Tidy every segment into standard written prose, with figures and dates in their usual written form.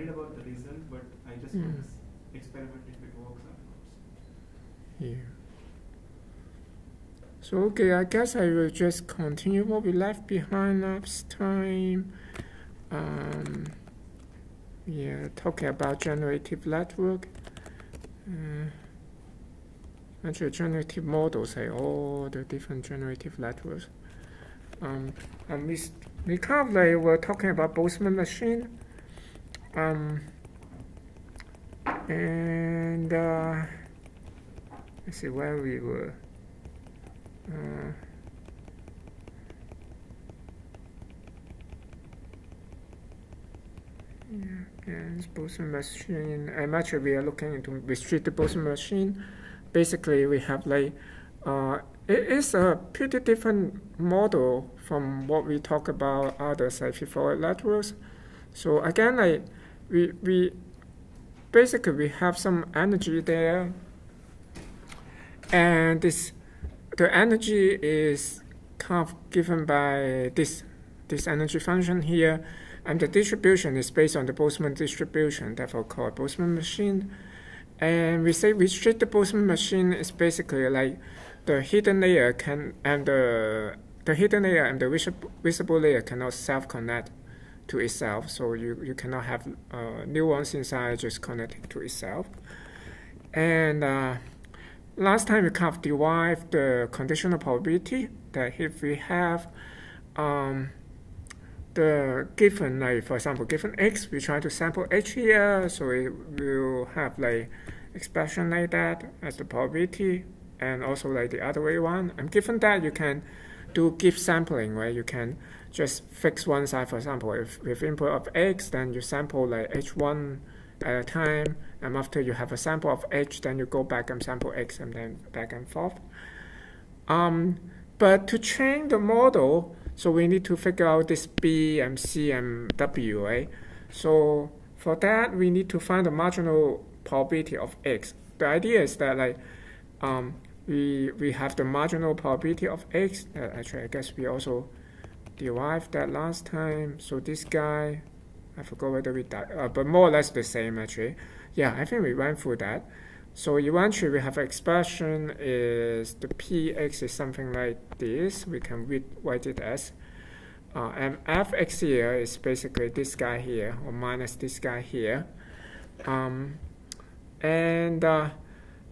worried about the result, but I just want to experiment if it works afterwards. Yeah. So okay, I guess I will just continue what we left behind last time. Yeah, talking about generative network. Actually, generative models are all the different generative networks. And we kind of like were talking about Boltzmann machine. And let's see where we were. It's Boltzmann machine. And actually, we are looking into restricted Boltzmann machine. Basically, we have like it is a pretty different model from what we talk about others like feed-forward networks. So again, like we basically we have some energy there, and the energy is kind of given by this energy function here, and the distribution is based on the Boltzmann distribution, therefore called Boltzmann machine. And we say restricted Boltzmann machine is basically like the hidden layer the hidden layer and the visible layer cannot self-connect to itself, so you cannot have neurons inside just connecting to itself. And last time we kind of derived the conditional probability that if we have the given, like for example, given x, we try to sample h here, so it will have like expression like that as the probability, and also like the other way around. And given that, you can do gift sampling, where you can just fix one side. For example, if with input of x, then you sample like h1 at a time, and after you have a sample of h, then you go back and sample x, and then back and forth. But to train the model, so we need to figure out this b and c and w, right? So for that, we need to find the marginal probability of x. The idea is that like we have the marginal probability of x. Actually, I guess we also derived that last time. So this guy, I forgot whether we did, but more or less the same actually. Yeah, I think we went through that. So eventually we have expression is the px is something like this. We can write it as and fx here is basically this guy here, or minus this guy here.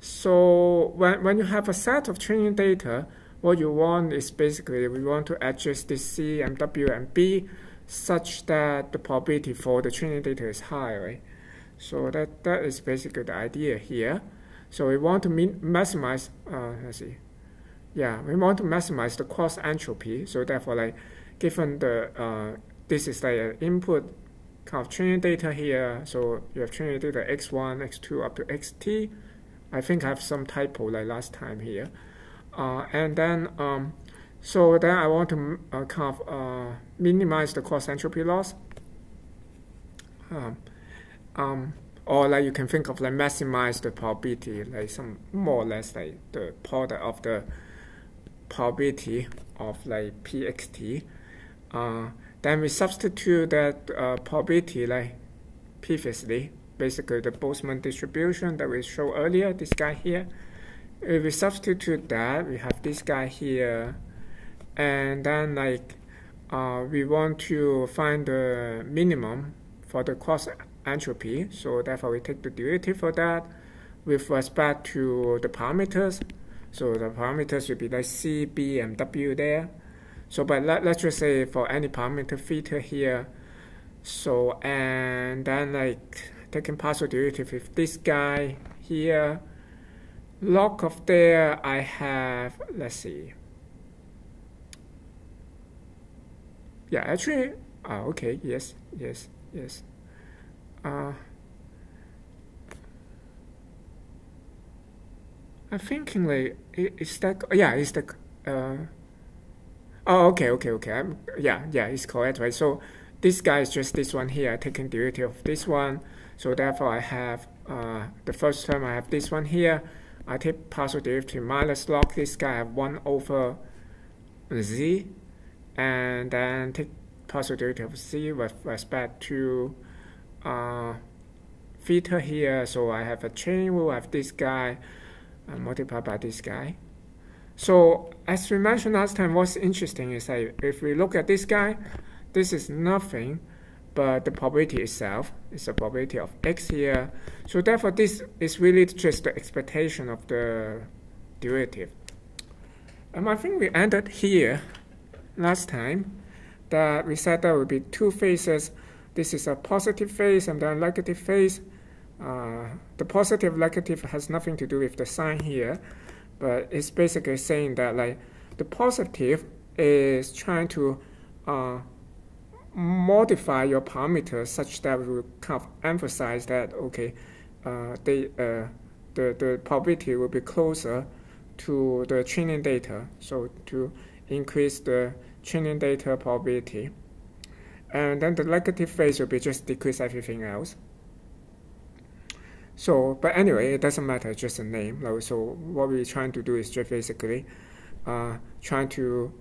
So when you have a set of training data, what you want is basically we want to adjust this c and w and b such that the probability for the training data is high, right? So that is basically the idea here. So we want to maximize, let's see. Yeah, we want to maximize the cross entropy. So therefore, like, given the, this is like an input kind of training data here. So you have training data x1, x2 up to xt. I think I have some typo like last time here. And then, so then I want to kind of minimize the cross entropy loss. Or like you can think of like maximize the probability, like some more or less like the product of the probability of like pxt. Then we substitute that probability like previously, basically the Boltzmann distribution that we showed earlier, this guy here. If we substitute that, we have this guy here, and then like we want to find the minimum for the cross entropy, so therefore we take the derivative for that with respect to the parameters. So the parameters will be like c, b, and w there. So but let's just say for any parameter theta here, so and then like taking partial derivative with this guy here, log of there I have, let's see, yeah, actually okay, yes. I'm thinking like is that, yeah, is the oh, okay, yeah, it's correct, right? So this guy is just this one here, taking derivative of this one. So therefore I have the first term, I have this one here. I take partial derivative minus log this guy, I have 1 over z, and then take partial derivative of z with respect to filter here. So I have a training rule, I have this guy multiplied by this guy. So as we mentioned last time, what's interesting is that if we look at this guy, this is nothing but the probability itself. It's the probability of x here. So therefore, this is really just the expectation of the derivative. And I think we ended here last time, that we said there will be two phases. This is a positive phase and then negative phase. The positive negative has nothing to do with the sign here, but it's basically saying that like the positive is trying to modify your parameters such that we will kind of emphasize that okay, the probability will be closer to the training data, so to increase the training data probability. And then the negative phase will be just decrease everything else. So, but anyway, it doesn't matter, just a name. So what we're trying to do is just basically trying to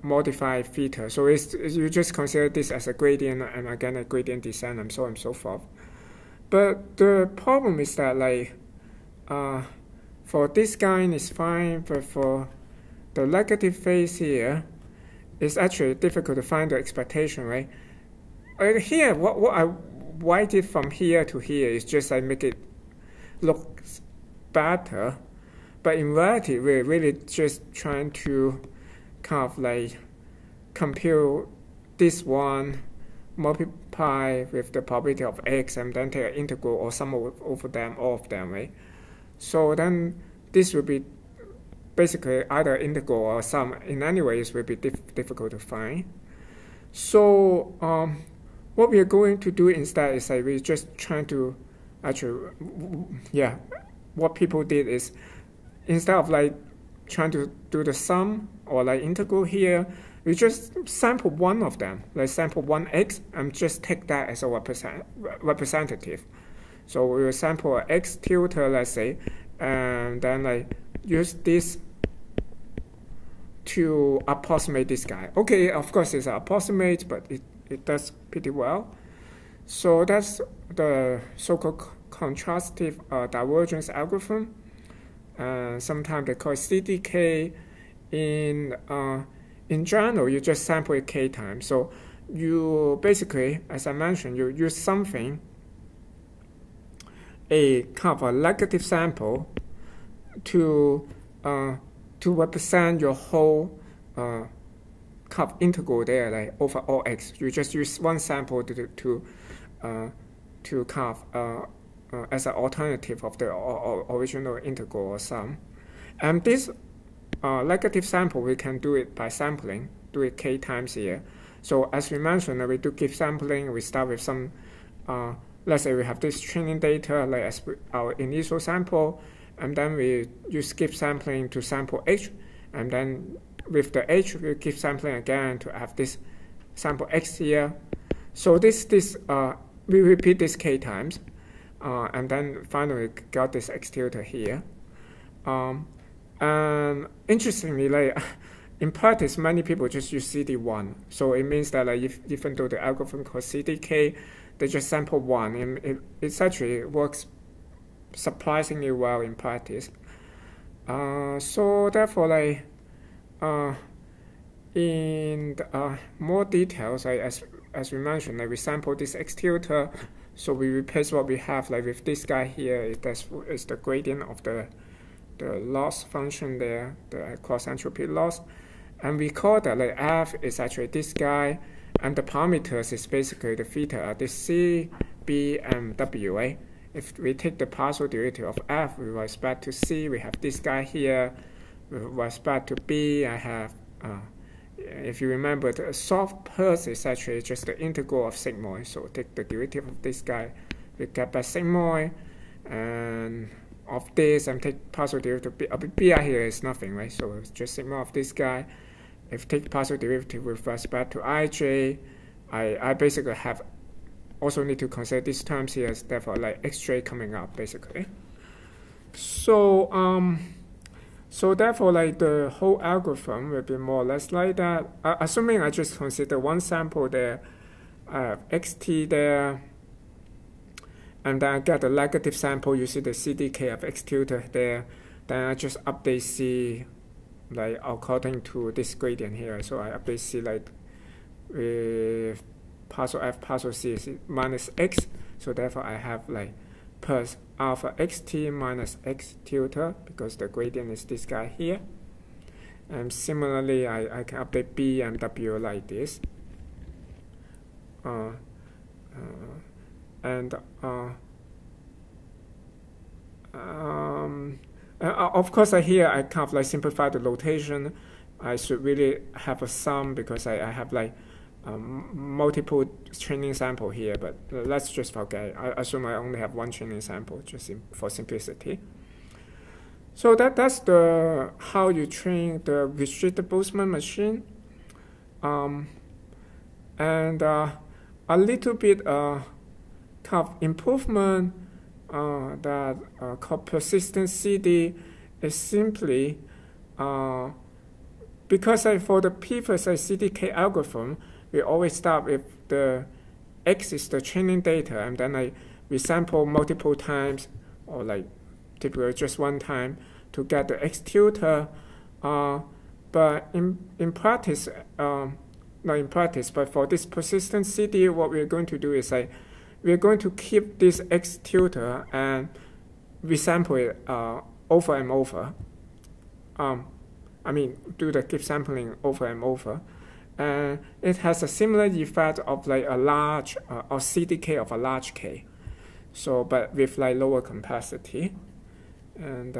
modify theta. So you just consider this as a gradient, and again a gradient descent, and so on and so forth. But the problem is that like for this guy it's fine, but for the negative phase here, it's actually difficult to find the expectation, right? Here, what I write it from here to here is just like make it look better, but in reality, we're really just trying to kind of like compute this one, multiply with the probability of x, and then take an integral or sum over them, all of them, right? So then this will be basically either integral or sum. In any ways, will be difficult to find. So what we are going to do instead is that we're just trying to actually, yeah, what people did is instead of like trying to do the sum or like integral here, we just sample one of them, like sample 1x, and just take that as a representative. So we will sample an x tilde, let's say, and then like use this to approximate this guy. Okay, of course it's an approximate, but it does pretty well. So that's the so-called contrastive divergence algorithm. Sometimes they call it CDK. In general, you just sample it k times. So you basically, as I mentioned, you use something, a kind of a negative sample, to represent your whole kind of integral there, like over all x. You just use one sample to kind of as an alternative of the original integral or sum. And this negative sample, we can do it by sampling, do it k times here. So as we mentioned, we do keep sampling. We start with some, let's say we have this training data, like as our initial sample, and then we use keep sampling to sample h, and then with the h, we keep sampling again to have this sample x here. So we repeat this k times, and then finally got this x tilde here. And interestingly, like in practice, many people just use CD1. So it means that like even though the algorithm called CDK, they just sample one, and it actually works surprisingly well in practice. So therefore, like in more details, like as we mentioned, like we sample this x tilde, so we replace what we have like with this guy here. Is the gradient of the loss function there, the cross entropy loss, and we call that like f is actually this guy, and the parameters is basically the theta, this c, b, and w, right? If we take the partial derivative of f with respect to c, we have this guy here. With respect to b, I have, if you remember, the soft pulse is actually just the integral of sigmoid. So take the derivative of this guy, we get back sigmoid, and of this, and take partial derivative of b here is nothing, right? So it's just sigma of this guy. If take partial derivative with respect to ij, I basically have also need to consider these terms here, as therefore like xj coming up basically. So so therefore like the whole algorithm will be more or less like that. Assuming I just consider one sample there, xt there, and then I get a negative sample. You see the CDK of X tutor there. Then I just update C like according to this gradient here. So I update C like with partial F partial C is minus X. So therefore I have like plus alpha xt minus X tutor because the gradient is this guy here. And similarly, I can update B and W like this. Of course, here I kind of like simplify the notation. I should really have a sum because I have like multiple training sample here, but let's just forget. I assume I only have one training sample just for simplicity. So that's the how you train the restricted Boltzmann machine, and a little bit kind of improvement that called persistent CD is simply because for the previous CDK algorithm, we always start with the X is the training data, and then I resample multiple times, or like typically just one time to get the X tutor. But in practice, not in practice, but for this persistent CD, what we're going to do is we're going to keep this X tutor and resample it over and over. I mean, do the keep sampling over and over. And it has a similar effect of like a large, or CDK of a large K. So, but with like lower capacity. And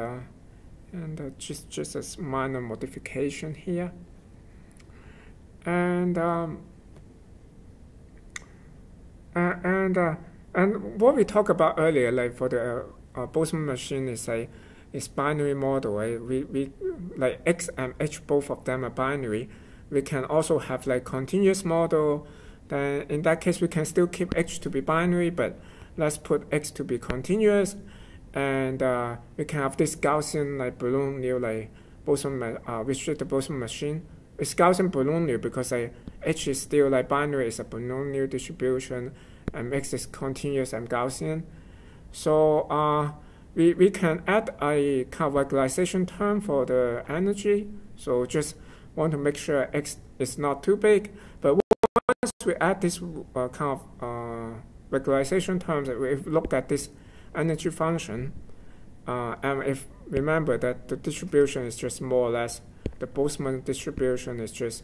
just a minor modification here. And what we talked about earlier, like for the Boltzmann machine is binary model. Right? We like X and H, both of them are binary. We can also have like continuous model. Then in that case, we can still keep H to be binary, but let's put X to be continuous. And we can have this Gaussian like balloon new like Boltzmann restricted Boltzmann machine. It's Gaussian balloon new because H is still like binary, is a balloon new distribution, and X is continuous and Gaussian. So we can add a kind of regularization term for the energy. So just want to make sure X is not too big. But once we add this kind of regularization terms, we look at this energy function, and if remember that the distribution is just more or less the Boltzmann distribution is just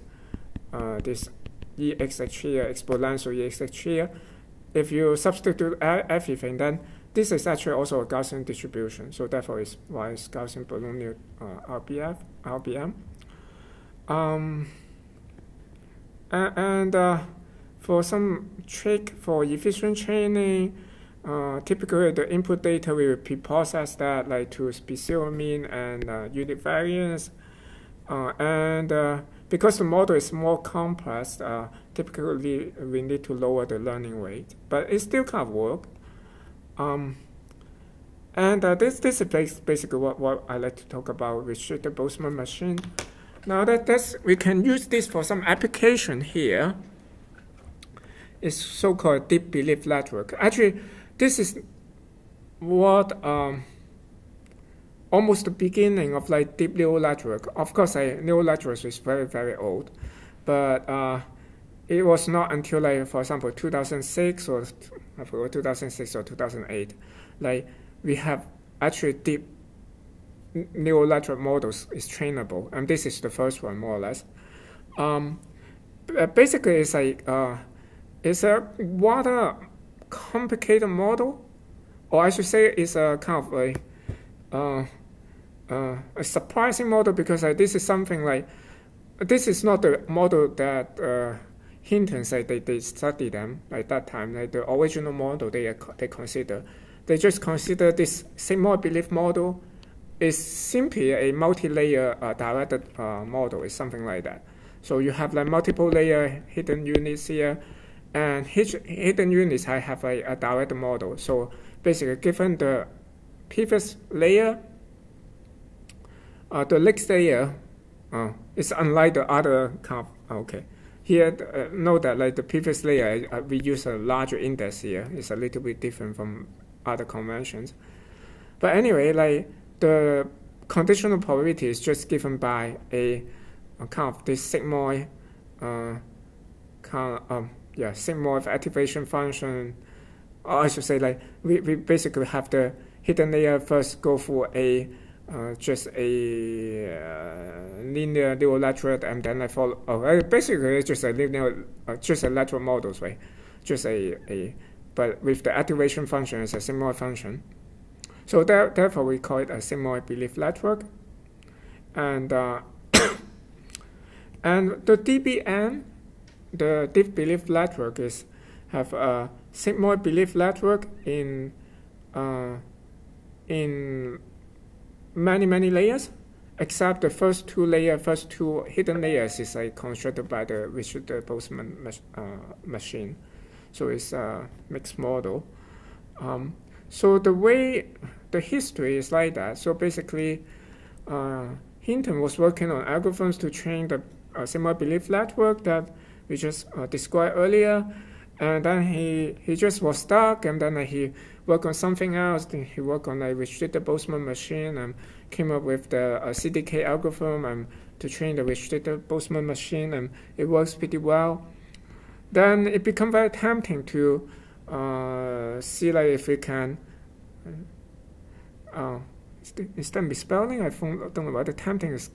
this EXH here, exponential EXH here. If you substitute everything, then this is actually also a Gaussian distribution. So therefore, it's why it's Gaussian balloon new RBM. For some trick for efficient training, typically the input data will pre-process that like to be zero mean and unit variance. Because the model is more complex, typically we need to lower the learning rate, but it still can work. This is basically what I like to talk about restricted Boltzmann machine. Now we can use this for some application here. It's so-called deep belief network. Actually, this is what almost the beginning of like deep neural network. Of course, neural networks is very, very old, but it was not until like, for example, 2006 or I forgot 2006 or 2008, like we have actually deep neural network models is trainable, and this is the first one more or less. Basically, it's like it's a rather complicated model, or I should say, it's a kind of a surprising model because this is something like this is not the model that Hinton said they studied them like that time. Like the original model they consider, they just consider this sigmoid belief model is simply a multi-layer directed model. It's something like that. So you have like multiple layer hidden units here, and each hidden units I have a direct model. So basically, given the previous layer, the next layer is unlike the other kind of, okay. Here, note that like the previous layer, we use a larger index here. It's a little bit different from other conventions. But anyway, like the conditional probability is just given by a kind of this sigmoid sigmoid activation function. Or I should say, like we basically have the hidden layer first go through a just a linear neural network, and then I follow. Basically it's just a linear, just a lateral models, right? Just but with the activation function as a sigmoid function. So therefore we call it a sigmoid belief network, and and the DBN, the deep belief network, have a sigmoid belief network in many layers, except the first two hidden layers is like constructed by the restricted Boltzmann machine. So it's a mixed model. So the history is like that. So basically, Hinton was working on algorithms to train the sigmoid belief network that we just described earlier. And then he just was stuck, and then he worked on something else. Then he worked on a restricted Boltzmann machine and came up with the CDK algorithm to train the restricted Boltzmann machine, and it works pretty well. Then it became very tempting to see like if we can. Is that misspelling? I don't know what the tempting is.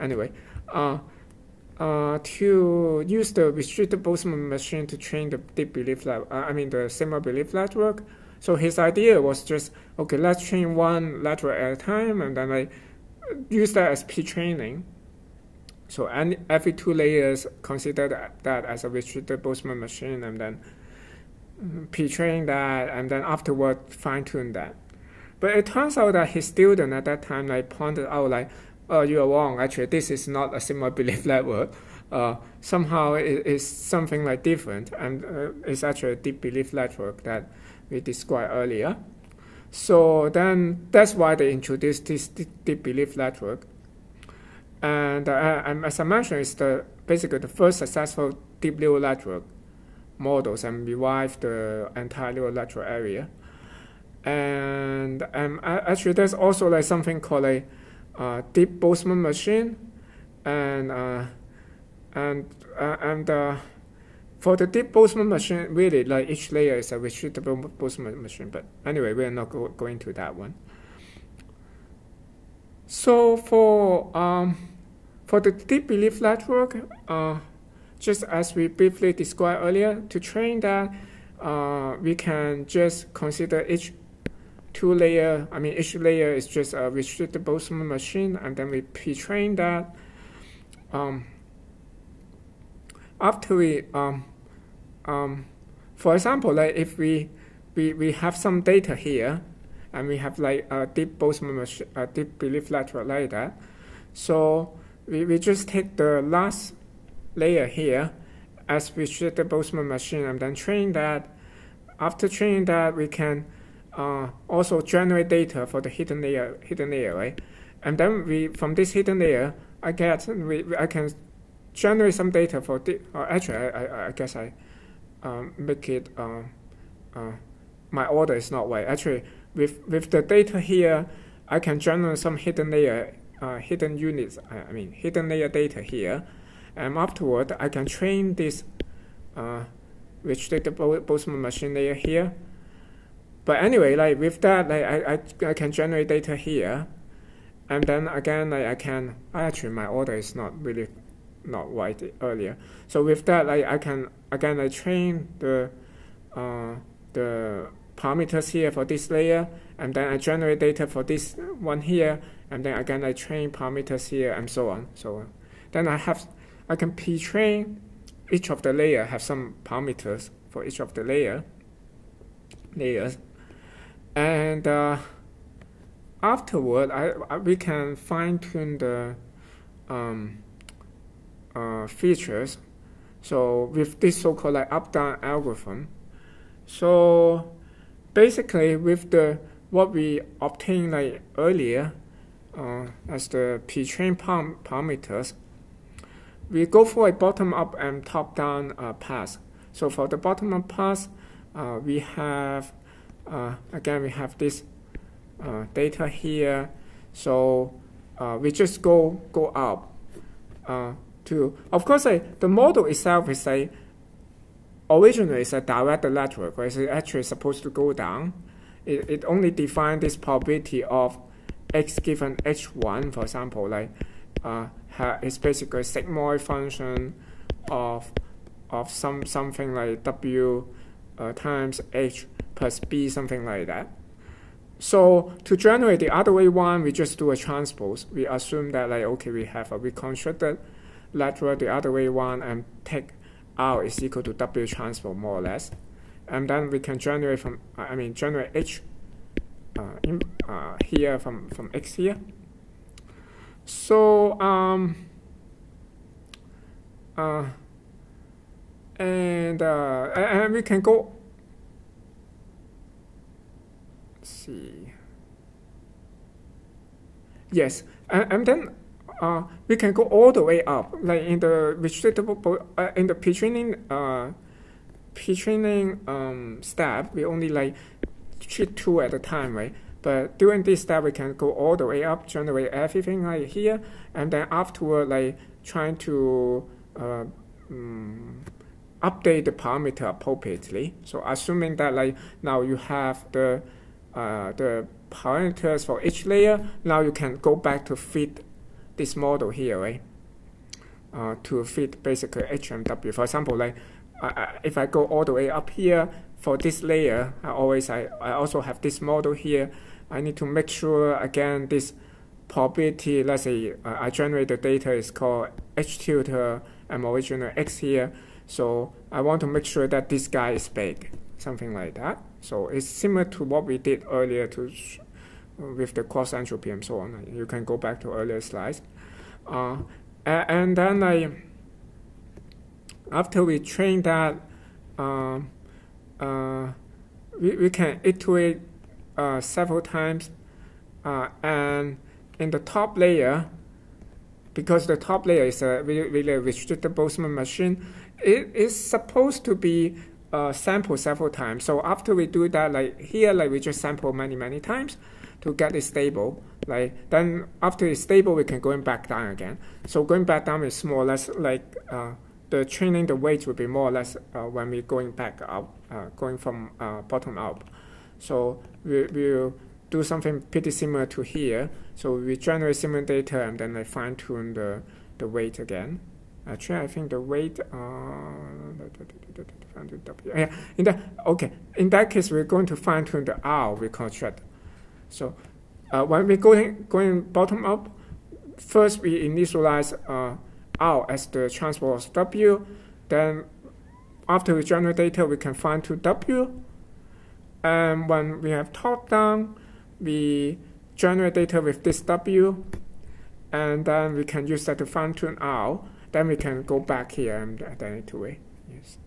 Anyway. To use the restricted Boltzmann machine to train the deep belief the sigmoid belief network. So his idea was just, okay, let's train one network at a time, and then I use that as pretraining. So every 2 layers, consider that as a restricted Boltzmann machine, and then pretrain that, and then afterward fine-tune that. But it turns out that his student at that time pointed out you are wrong. Actually, this is not a sigmoid belief network. Somehow it is something different, and it's actually a deep belief network that we described earlier. So then that's why they introduced this deep belief network. And as I mentioned, it's basically the first successful deep neural network models, and revived the entire neural network area. And actually, there's also something called a deep Boltzmann machine, and for the deep Boltzmann machine, really each layer is a restricted Boltzmann machine. But anyway, we are not going to that one. So for the deep belief network, just as we briefly described earlier, to train that, we can just consider each layer is just a restricted Boltzmann machine, and then we pre-train that. After we, for example, if we have some data here, and we have a deep Boltzmann machine, a deep belief network like that, so we just take the last layer here as restricted Boltzmann machine, and then train that. After training that, we can also generate data for the hidden layer, right? And then from this hidden layer, I can generate some data for actually, I guess I make it. My order is not right. Actually, with the data here, I can generate some hidden layer, hidden units. Hidden layer data here, and afterward I can train this restricted Boltzmann machine layer here. But anyway, with that, I can generate data here, and then again, I can actually my order is not right earlier. So with that, I can again train the parameters here for this layer, and then I generate data for this one here, and then again I train parameters here, and so on. So then I can pre-train each of the layer, have some parameters for each of the layers. And afterward, we can fine-tune the features. So with this so-called up-down algorithm. So basically, with what we obtained earlier as the pre-trained parameters, we go for a bottom-up and top-down path. So for the bottom-up path, we have again, we have this data here. So we just go up to, of course, the model itself is originally it's a direct network, right? It's actually supposed to go down. It only defines this probability of x given h1, for example, like it's basically a sigmoid function of something like w times h plus b, something like that. So to generate the other way one, we just do a transpose. We assume that like, okay, we have a reconstructed network the other way one, and take R is equal to W transpose more or less, and then we can generate from generate H here from X here. So and we can go. Let's see. Yes, and then we can go all the way up, like in the retrieval, in the pretraining step. We only like treat 2 at a time, right? But during this step, we can go all the way up, generate everything like here, and then afterward, like trying to update the parameter appropriately. So assuming that like now you have the parameters for each layer, now you can go back to fit this model here, right? To fit basically H and W. For example, like if I go all the way up here for this layer, I also have this model here. I need to make sure again this probability. Let's say I generate the data is called H tilde and original X here. So I want to make sure that this guy is big, something like that. So it's similar to what we did earlier with the cross entropy and so on. You can go back to earlier slides. And then after we train that, we can iterate several times. And in the top layer, because the top layer is a really restricted Boltzmann machine, it is supposed to be sampled several times. So after we do that, like here, like we just sample many times to get it stable. Like then after it's stable, we can go back down again. So going back down is more or less like the training, the weight will be more or less when we're going back up, going from bottom up. So we'll do something pretty similar to here. So we generate similar data and then I fine tune the weight again. Actually, I think the weight. In that case, we're going to fine tune the R reconstruct. So when we're going bottom up, first we initialize R as the transpose of W. Then after we generate data, we can fine tune W. And when we have top down, we generate data with this W, and then we can use that to fine tune R. Then we can go back here and then iterate. Yes.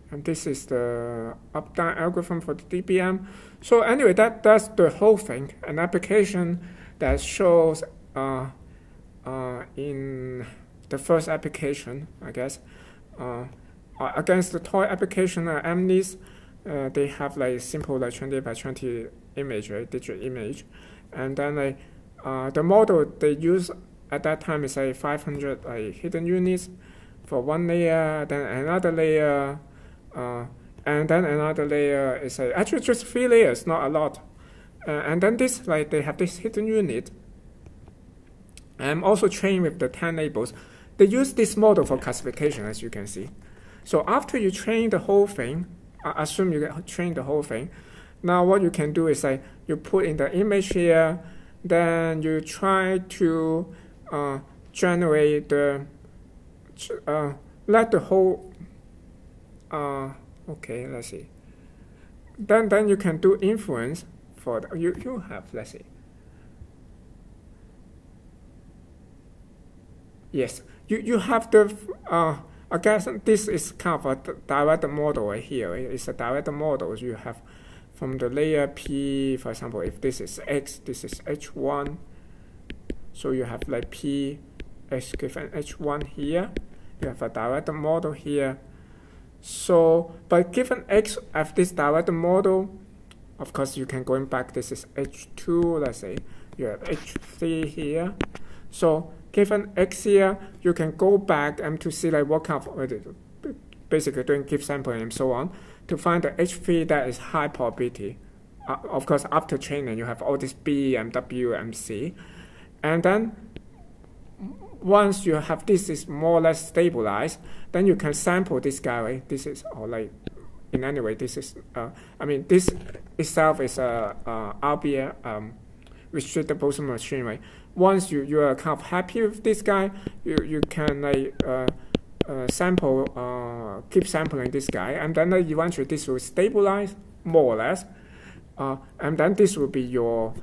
And this is the up-down algorithm for the DBM. So anyway, that's the whole thing. An application that shows in the first application, I guess, against the toy application MNIST, they have like simple like 20 by 20 image, right, digital image, and then like the model they use at that time is like 500 like hidden units for one layer, then another layer, and then another layer is like actually just 3 layers, not a lot, and then this like they have this hidden unit. I'm also trained with the 10 labels. They use this model for classification, as you can see. So after you train the whole thing, assume you train the whole thing. Now what you can do is like you put in the image here, then you try to generate the let the whole okay, let's see. Then you can do inference for the, you have, let's see. Yes, you have the I guess this is kind of a direct model right here. It's a direct model. You have from the layer P, for example, if this is X, this is H1. So you have like P, X given H1 here. You have a direct model here. So, but given x of this direct model, of course you can going back, this is h2, let's say you have h3 here. So given x here, you can go back to see like what kind of, basically doing gift sampling and so on, to find the h3 that is high probability. Of course, after training, you have all this B, M, W, M, C. And then once you have this is more or less stabilized, then you can sample this guy, right? This is, or like, in any way, this is, I mean, this itself is a RBM restricted Boltzmann machine, right? Once you are kind of happy with this guy, you can like sample, keep sampling this guy, and then eventually this will stabilize more or less, and then this will be your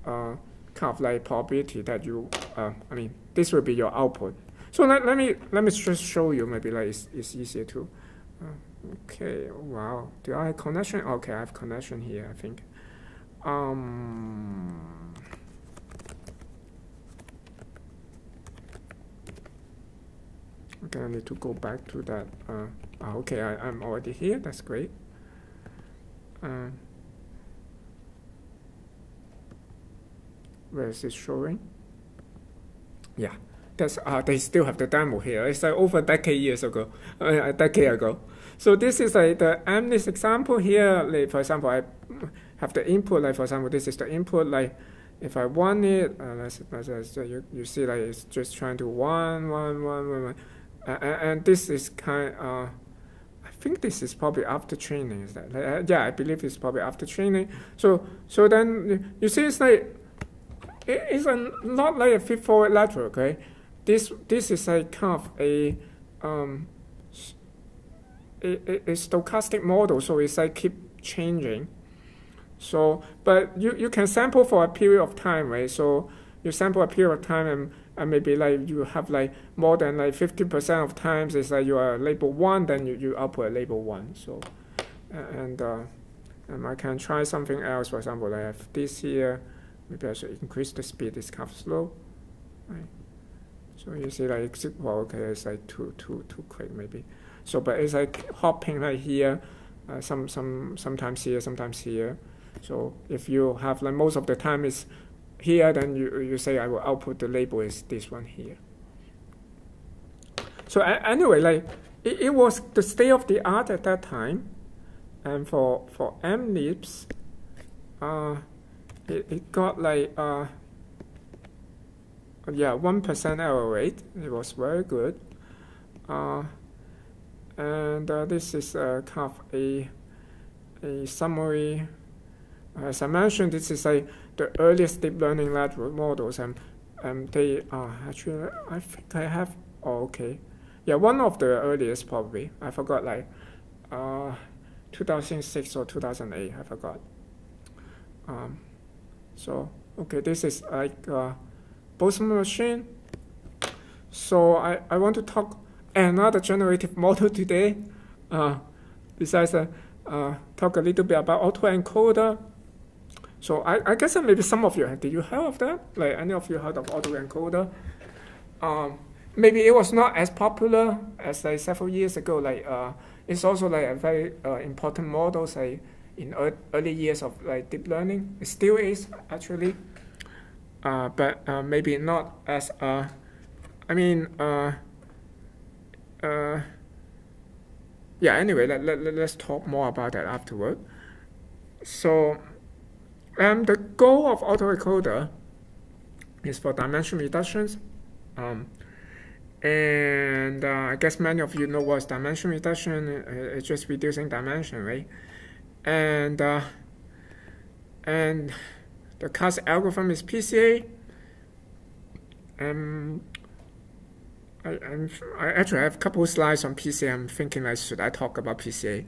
kind of like probability that you, I mean, this will be your output. So let me just show you, maybe like it's easier to. Okay, wow. Do I have connection? Okay, I have connection here, I think. Okay, I need to go back to that. Okay, I'm already here. That's great. Where is it showing? Yeah, that's they still have the demo here. It's like over a decade ago. So this is like the MNIST example here. Like for example, I have the input. Like for example, this is the input. Like if I want it, you see like it's just trying to one. And this is kind of, I think this is probably after training. Is that? Yeah, I believe it's probably after training. So then you see it's like it's not like a feed-forward lateral. Okay, this is like kind of a stochastic model. So it's like keep changing. So but you can sample for a period of time, right? So you sample a period of time and maybe like you have like more than like 50% of times it's like you are label 1, then you output a label 1. So and I can try something else. For example, I have this here. Maybe I should increase the speed. It's kind of slow, right? So you see like, well, okay, it's like too quick maybe. So but it's like hopping right here, sometimes here, sometimes here. So if you have like most of the time is here, then you say I will output the label is this one here. So anyway, like it was the state of the art at that time, and for MNIST, it got like 1% error rate. It was very good, and this is kind of a summary. As I mentioned, this is like the earliest deep learning lateral models, and they actually, I think I have, okay, yeah, one of the earliest probably, I forgot, like 2006 or 2008, I forgot. So okay, this is like Boltzmann machine. So I want to talk another generative model today. Besides talk a little bit about autoencoder. So I guess maybe some of you, did you heard of that? Like any of you heard of autoencoder? Maybe it was not as popular as like several years ago. Like it's also like a very important model, say in early years of like deep learning. It still is actually, but maybe not as I mean yeah. Anyway, let's talk more about that afterward. So. The goal of autoencoder is for dimension reductions, and I guess many of you know what's dimension reduction. It's just reducing dimension, right? And the class algorithm is PCA. I actually have a couple of slides on PCA. I'm thinking like, should I talk about PCA?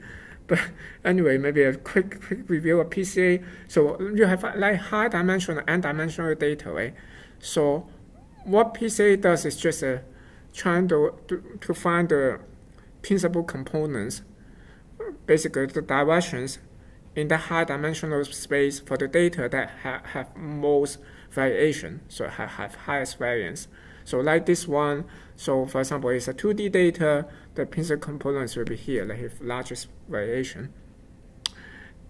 But anyway, maybe a quick review of PCA. So you have like high dimensional and dimensional data, right? So what PCA does is just trying to find the principal components, basically the directions in the high dimensional space for the data that have most variation, so have highest variance. So like this one, so for example, it's a 2D data. the principal components will be here, like if largest variation.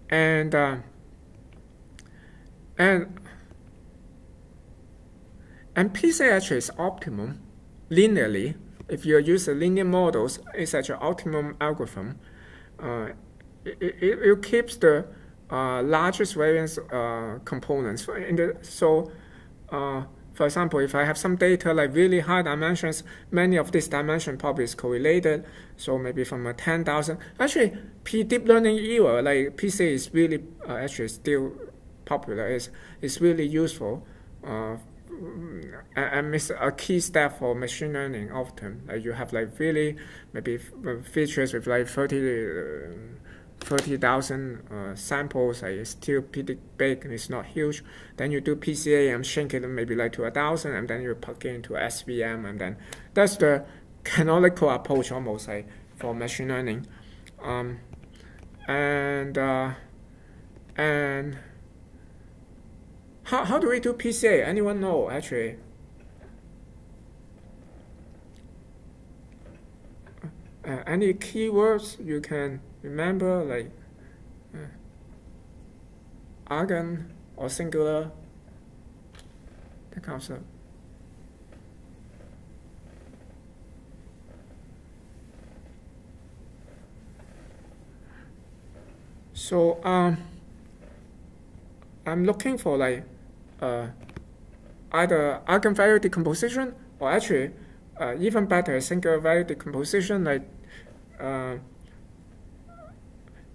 And PCA actually is optimum linearly. If you use the linear models, it's actually an optimum algorithm. It keeps the largest variance components. For example, if I have some data like really high dimensions, many of these dimensions probably is correlated. So maybe from a 10,000. Actually, deep learning era, like PCA is really actually still popular. It's really useful. And it's a key step for machine learning often. Like you have like really maybe features with like 30,000 samples, like it's still pretty big and it's not huge. Then you do PCA and shrink it maybe like to 1,000, and then you plug it into SVM, and then that's the canonical approach almost like for machine learning. And how do we do PCA? Anyone know actually? Any keywords you can remember, like argon or singular? That comes up. So I'm looking for like either eigenvalue decomposition or actually even better singular value decomposition. Like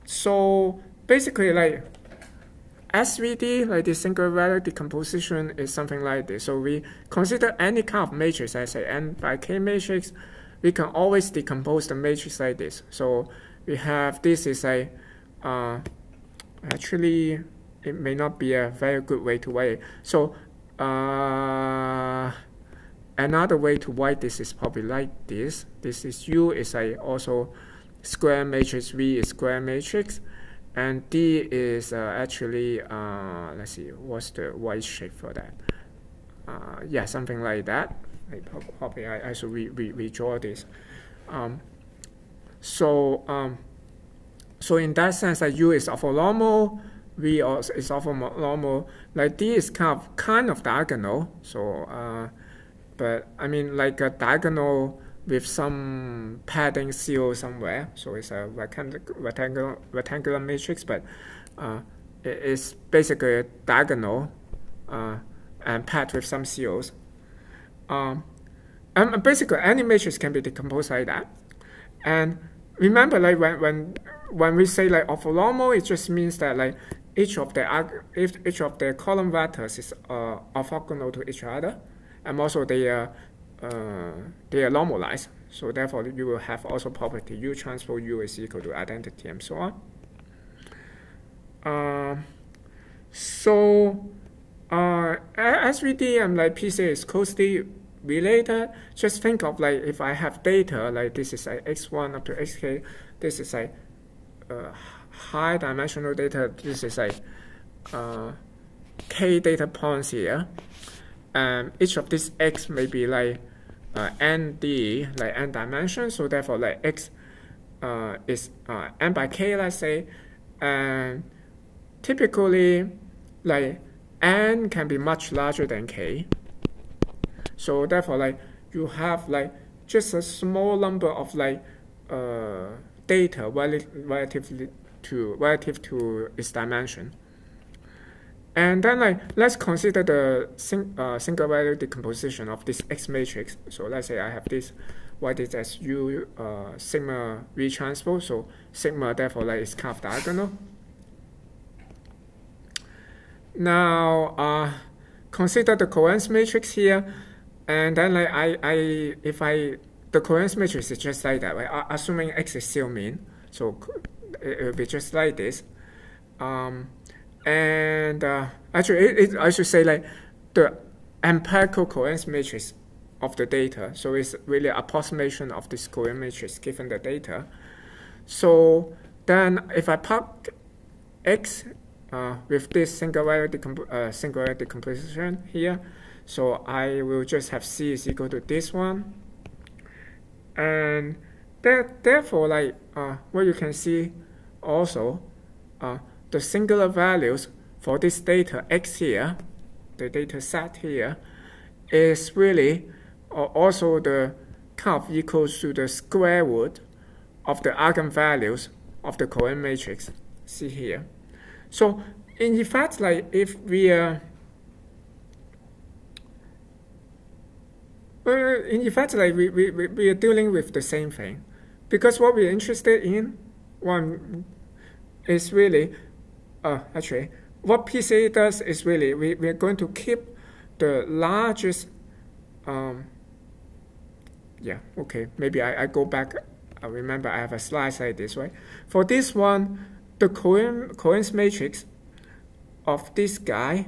so basically like SVD, like the singular value decomposition, is something like this. So we consider any kind of matrix as a n by k matrix. We can always decompose the matrix like this. So we have this is a actually it may not be a very good way to write it. So another way to write this is probably like this. This is U is a also square matrix, V is square matrix, and D is actually let's see, what's the white shape for that? Yeah, something like that. Probably I should redraw this. So in that sense, that U is orthonormal, V also is orthonormal. Like D is kind of diagonal. So but I mean like a diagonal with some padding zero somewhere. So it's a rectangular matrix, but it's basically a diagonal and pad with some zeros. And basically any matrix can be decomposed like that. And remember, like when we say like orthonormal, it just means that like each of the column vectors is orthogonal to each other, and also they are normalized. So therefore, you will have also property U transpose U is equal to identity and so on. So SVD and like PCA is closely related. Just think of like if I have data like this is like x1 up to xk, this is like high dimensional data, this is like k data points here, and each of these x may be like nd, like n dimensions. So therefore like x is n by k, let's say, and typically like n can be much larger than k. So therefore, like you have like just a small number of like data relative to its dimension. And then like let's consider the single value decomposition of this X matrix. So let's say I have this, write it as U sigma V transpose. So sigma therefore like is kind of diagonal. Now consider the coherence matrix here. And then like the coherence matrix is just like that, right? Assuming X is still mean, so it will be just like this. And actually, I should say like the empirical coherence matrix of the data. So it's really an approximation of this coherence matrix given the data. So then if I plug X with this single value decomposition here, so I will just have C is equal to this one, and therefore, like what you can see also, the singular values for this data x here, the data set here, is really also the kind of equals to the square root of the eigenvalues of the coherent matrix. See here. So in effect, like if we are we are dealing with the same thing, because what we're interested in one is really actually what PCA does is really we are going to keep the largest maybe I go back. I remember I have a slide like this, right? For this one, the coherence matrix of this guy,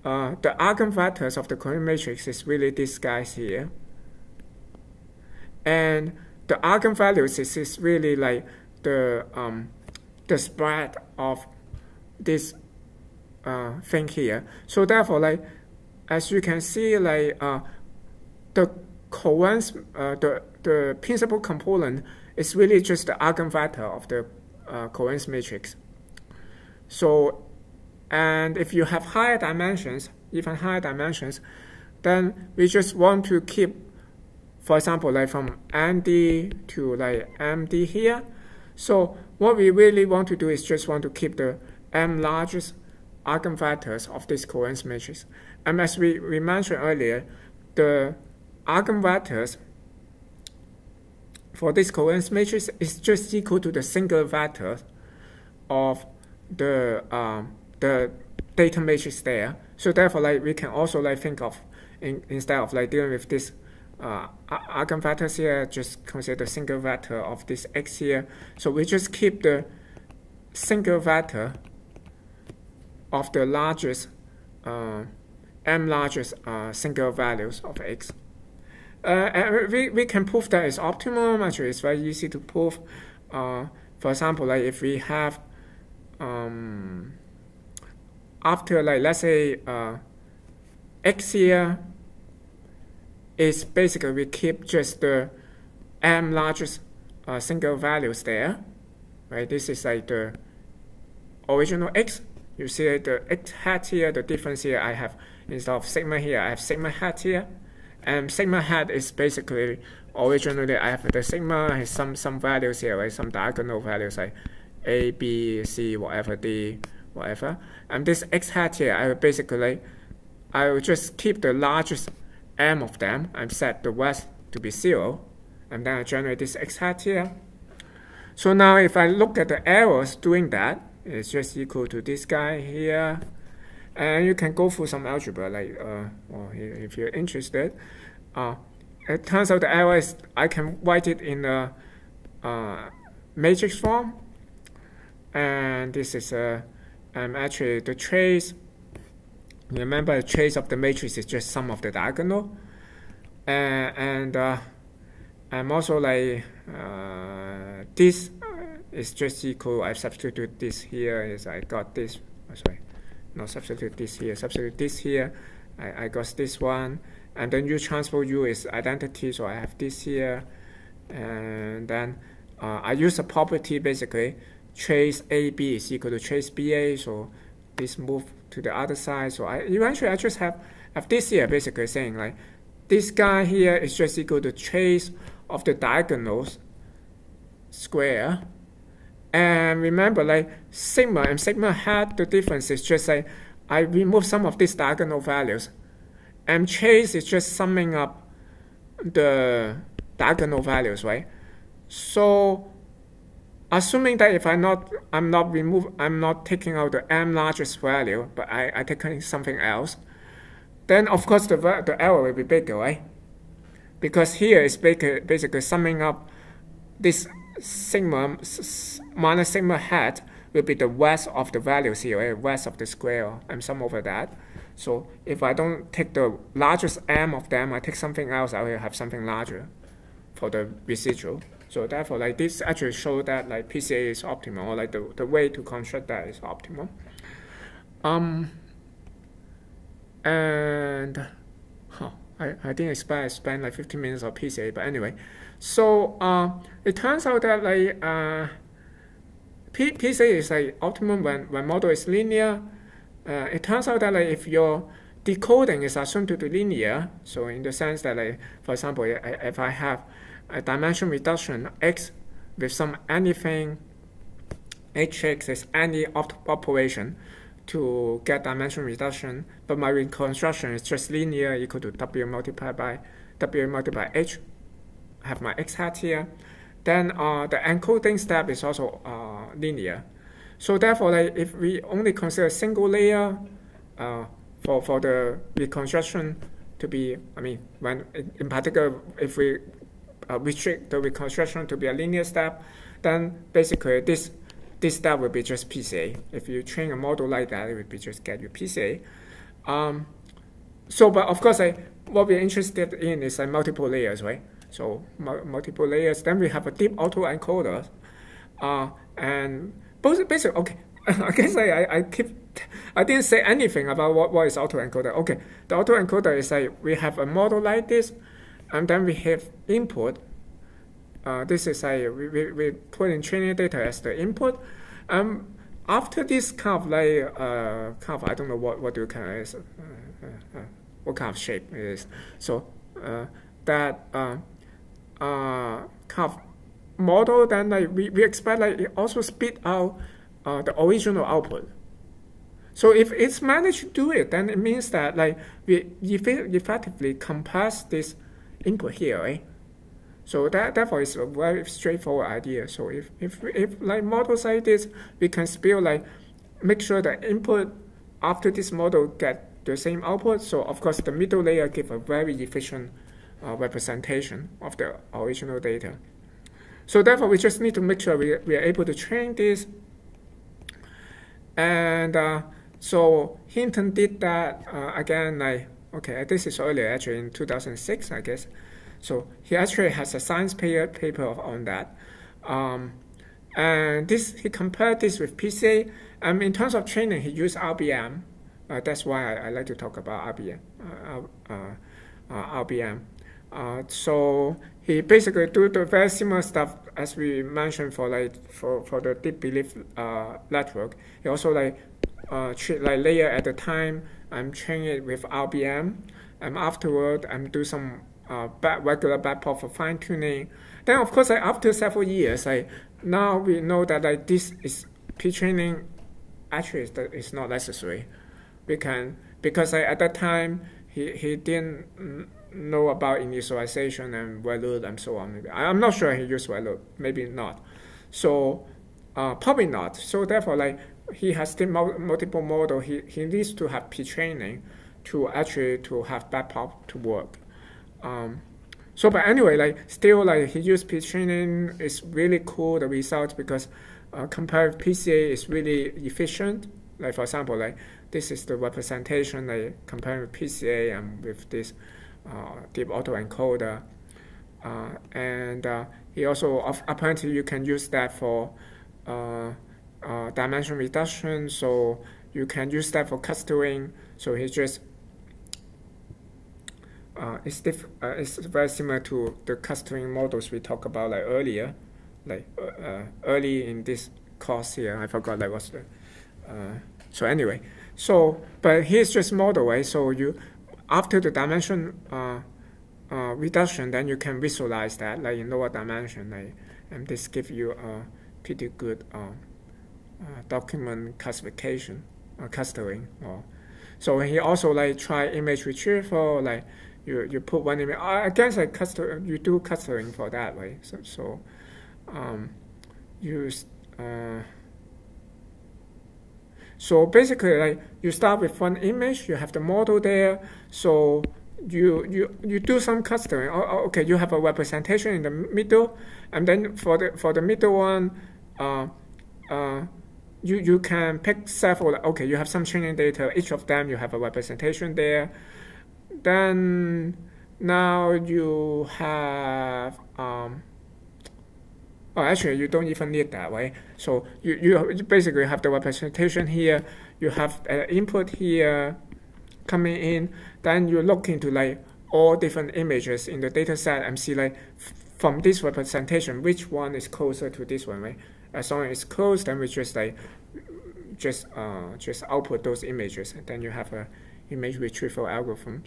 the eigenvectors of the coherent matrix is really these guys here. And the eigenvalues is really like the spread of this thing here. So therefore, like as you can see, like the coherence, the principal component is really just the eigenvector of the coherence matrix. So, and if you have higher dimensions, even higher dimensions, then we just want to keep, for example, like from MD to like MD here. So what we really want to do is just want to keep the m largest eigenvectors of this coherence matrix. And as we mentioned earlier, the eigenvectors for this coherence matrix is just equal to the single vector of the data matrix there. So therefore, like we can also like think of instead of like dealing with this eigenvectors here, just consider the single vector of this x here. So we just keep the single vector of the largest m largest single values of x. And we can prove that it's optimum. Actually, it's very easy to prove. For example, like if we have after like let's say x here is basically we keep just the m largest single values there, right? This is like the original x. You see the x hat here, the difference here I have instead of sigma here, I have sigma hat here. And sigma hat is basically originally I have the sigma has some values here, right? Some diagonal values like a, b, c, whatever, d, whatever. And this x hat here, I will just keep the largest m of them and set the width to be 0, and then I generate this x hat here. So now if I look at the errors doing that, it's just equal to this guy here. And you can go through some algebra, like, if you're interested. It turns out the error is I can write it in a matrix form. And this is actually the trace. Remember, the trace of the matrix is just sum of the diagonal. And I'm also like this is just equal. I substitute this here. Is I got this. Oh, sorry. No, substitute this here, substitute this here, I got this one, and then U transpose U is identity, so I have this here, and then I use a property basically, trace AB is equal to trace BA, so this move to the other side, so eventually I just have this here basically saying like, this guy here is just equal to trace of the diagonals square. And remember, like sigma and sigma hat, the difference is just like I remove some of these diagonal values, and trace is just summing up the diagonal values, right? So, assuming that if I'm not taking out the m largest value, but I taking something else, then of course the error will be bigger, right? Because here is basically summing up this sigma minus sigma hat will be the width of the values here, right? Width of the square, and sum over that. So if I don't take the largest m of them, I take something else, I will have something larger for the residual. So therefore, like this actually shows that like PCA is optimal, or like the way to construct that is optimal. I didn't expect I spent like 15 minutes on PCA, but anyway. So it turns out that like PCA is like optimum when model is linear. It turns out that like if your decoding is assumed to be linear, so in the sense that like, for example, if I have a dimension reduction x with some anything hx is any operation to get dimension reduction, but my reconstruction is just linear equal to w multiplied by h, I have my x hat here, then the encoding step is also linear. So therefore, like, if we only consider a single layer for the reconstruction to be, I mean, when in particular, if we restrict the reconstruction to be a linear step, then basically this step will be just PCA. If you train a model like that, it would be just get you PCA. So, but of course, what we're interested in is multiple layers, right? So multiple layers. Then we have a deep autoencoder, and both basically. Okay, I guess I didn't say anything about what is autoencoder. Okay, the autoencoder is like we have a model like this, and then we have input. This is like we put in training data as the input. After this kind of like I don't know what you kind of what kind of shape it is. So that kind of model, then like we expect like it also spit out the original output. So if it's managed to do it, then it means that like we effectively compress this input here, right? So therefore it's a very straightforward idea. So if like models like this, we can still like make sure the input after this model get the same output. So of course the middle layer give a very efficient representation of the original data. So therefore we just need to make sure we are able to train this. And so Hinton did that again, like, okay, this is earlier, actually in 2006, I guess. So he actually has a science paper on that. And he compared this with PCA. In terms of training, he used RBM. That's why I like to talk about RBM. So he basically do the very similar stuff as we mentioned for the deep belief network. He also like treat like layer at a time. Train it with RBM, and afterward do some regular backport for fine tuning. Then of course, after several years, now we know that this is pre-training. Actually, is not necessary. We can, because at that time he didn't know about initialization and value and so on. I'm not sure he used value, maybe not. So probably not. So therefore, he has still multiple model. He needs to have pre-training to actually to have backport to work. So but anyway, still he used pre-training is really cool, the results, because compared with PCA is really efficient. For example, this is the representation compared with PCA and with this deep autoencoder. And he also apparently you can use that for dimension reduction. So you can use that for clustering. So he just it's very similar to the clustering models we talked about earlier, early in this course here. I forgot what's the. So anyway, but here's just model, right? So you after the dimension reduction, then you can visualize that in lower dimension, and this gives you a pretty good document classification clustering. So he also try image retrieval, you put one image. I guess you do clustering for that, right? So use. So basically, you start with one image. You have the model there. So you do some clustering. Okay, you have a representation in the middle, and then for the middle one, you can pick several. Okay, you have some training data. Each of them you have a representation there. Then now you have. Actually, you don't even need that, right? So you basically have the representation here. You have input here coming in. Then you look into all different images in the data set and see like from this representation which one is closer to this one, right? As long as it's close, then we just like just output those images, and then you have a image retrieval algorithm.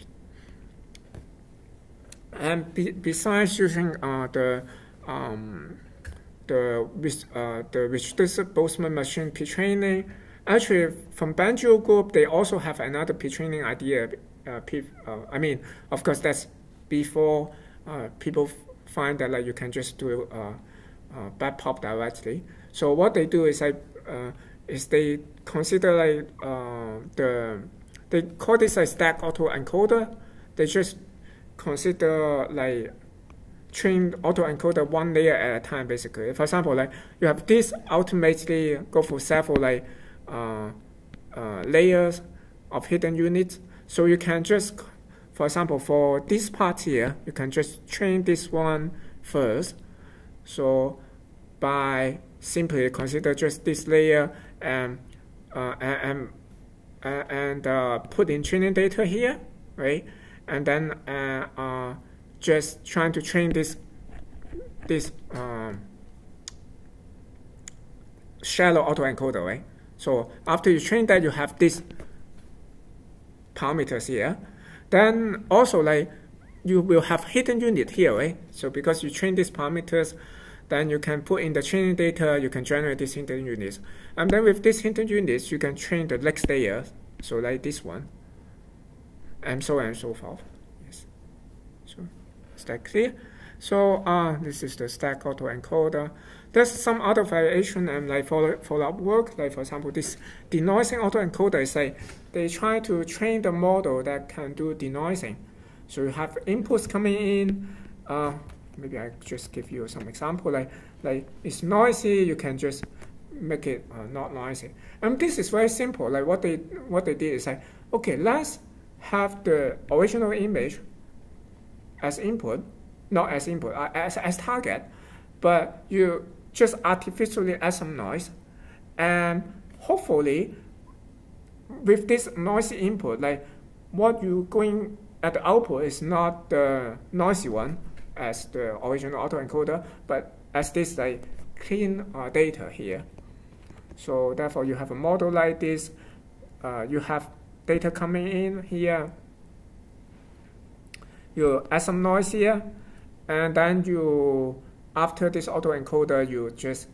And besides using the Boltzmann machine pretraining, actually from Banjo group they also have another pretraining idea. I mean, of course that's before people find that like you can just do backpop directly. So what they do is like they consider like they call this a stack autoencoder. They just consider like train autoencoder one layer at a time, basically. For example, like you have this ultimately go for several like layers of hidden units. So you can just, for example, for this part here, you can just train this one first. So by simply consider just this layer and put in training data here, right? And then just trying to train this shallow autoencoder, right? So after you train that, you have these parameters here. Then also like you will have hidden unit here, right? So because you train these parameters, then you can put in the training data, you can generate these hidden units. And then with these hidden units, you can train the next layer, so like this one, and so on and so forth. Yes. So is that clear? So this is the stack autoencoder. There's some other variation and like follow-up work. Like for example, this denoising autoencoder is like they try to train the model that can do denoising. So you have inputs coming in. Maybe I just give you some example. Like it's noisy, you can just make it not noisy. And this is very simple. Like what they did is like, okay, let's have the original image as input, not as input, as target, but you just artificially add some noise, and hopefully with this noisy input, like what you're going at the output is not the noisy one as the original autoencoder, but as this like clean data here. So therefore you have a model like this, you have data coming in here, you add some noise here, and then you, after this autoencoder, you just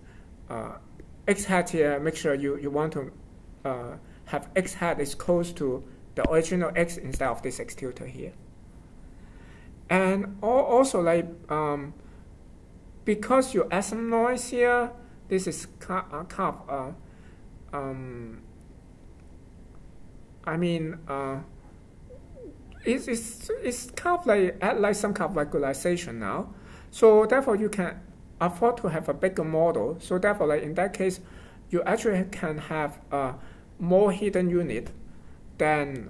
x hat here, make sure you want to have x hat is close to the original x instead of this x tilde here. And also like because you add some noise here, this is I mean it's kind of like add like some kind of regularization now. So therefore you can afford to have a bigger model. So therefore like in that case, you actually can have more hidden unit than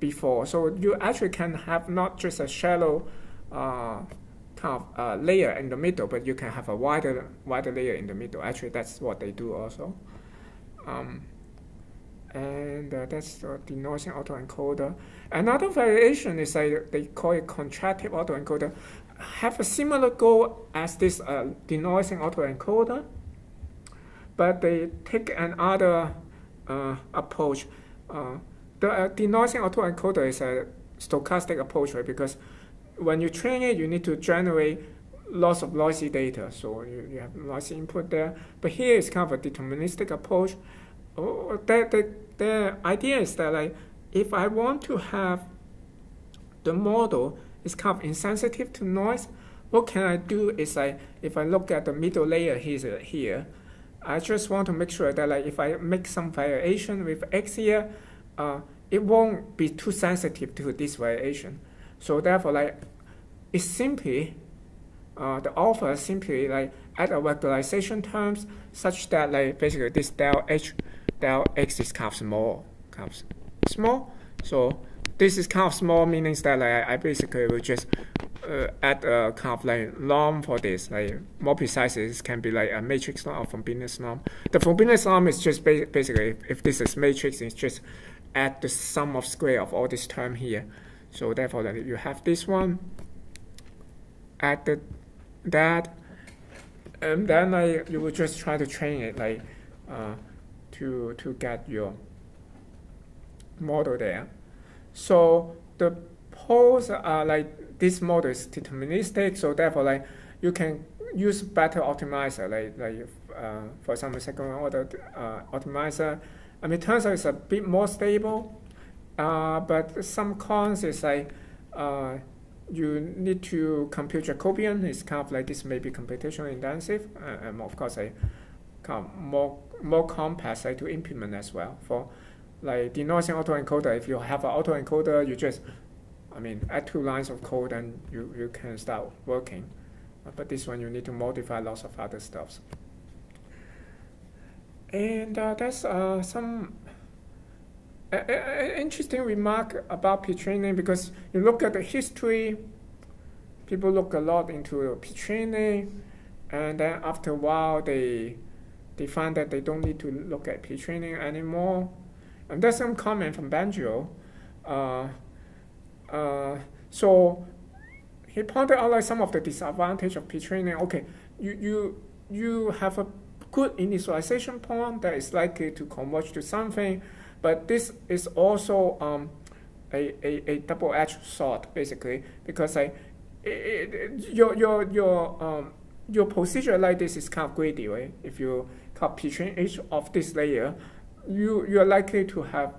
before. So you actually can have not just a shallow kind of layer in the middle, but you can have a wider layer in the middle. Actually, that's what they do also. And that's the denoising autoencoder. Another variation is like they call it contractive autoencoder. Have a similar goal as this denoising autoencoder, but they take another approach. The denoising autoencoder is a stochastic approach, right? Because when you train it, you need to generate lots of noisy data. So you have noisy input there. But here is kind of a deterministic approach. The idea is that like if I want to have the model is kind of insensitive to noise, what can I do is like if I look at the middle layer here, I just want to make sure that like if I make some variation with x here, it won't be too sensitive to this variation. So therefore, like it's simply the author simply like add a regularization terms such that like basically this del x is kind of small. So this is kind of small, meaning that like I basically will just add a kind of like norm for this. Like more precise, it can be like a matrix norm or Frobenius norm. The Frobenius norm is just basically if this is matrix, it's just add the sum of square of all this term here. So therefore, that you have this one, add that, and then you will just try to train it to get your model there. So the poles are this model is deterministic. So therefore, you can use better optimizer, for example, second order optimizer. I mean, it turns out it's a bit more stable, but some cons is you need to compute Jacobian. It's kind of this may be computationally intensive, and of course, kind of more complex to implement as well. For denoising autoencoder, if you have an autoencoder, you just, add 2 lines of code and you can start working. But this one you need to modify lots of other stuff. And that's some interesting remark about pretraining, because you look at the history, people look a lot into pretraining, and then after a while they find that they don't need to look at pretraining anymore. And there's some comment from Banjo. So he pointed out some of the disadvantage of pretraining. Okay, you have a good initialization point that is likely to converge to something, but this is also a double-edged sword, basically, because your procedure like this is kind of greedy, right? If you pre-train each of this layer, you're likely to have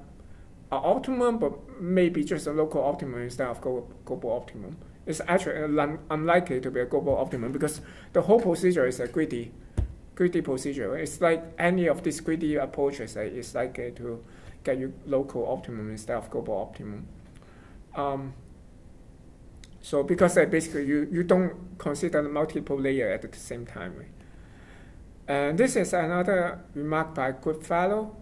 an optimum, but maybe just a local optimum instead of global optimum. It's actually unlikely to be a global optimum because the whole procedure is a greedy procedure. It's like any of these greedy approaches is likely to get you local optimum instead of global optimum. So because basically you don't consider the multiple layer at the same time. Right? And this is another remark by Goodfellow.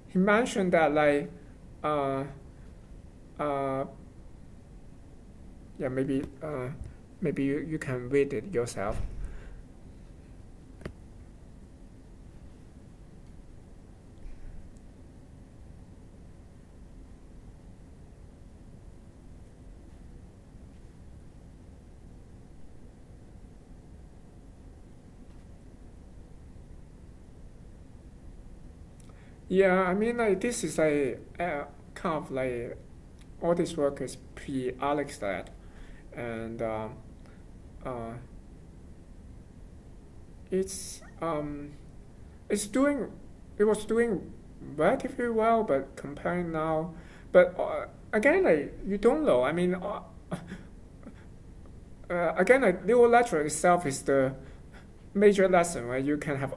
He mentioned that yeah, maybe you can read it yourself. Yeah, this is kind of all this work is pre-Alex-led, and it was doing relatively well, but comparing now, but again, you don't know. Again, neural network itself is the major lesson, right? You can have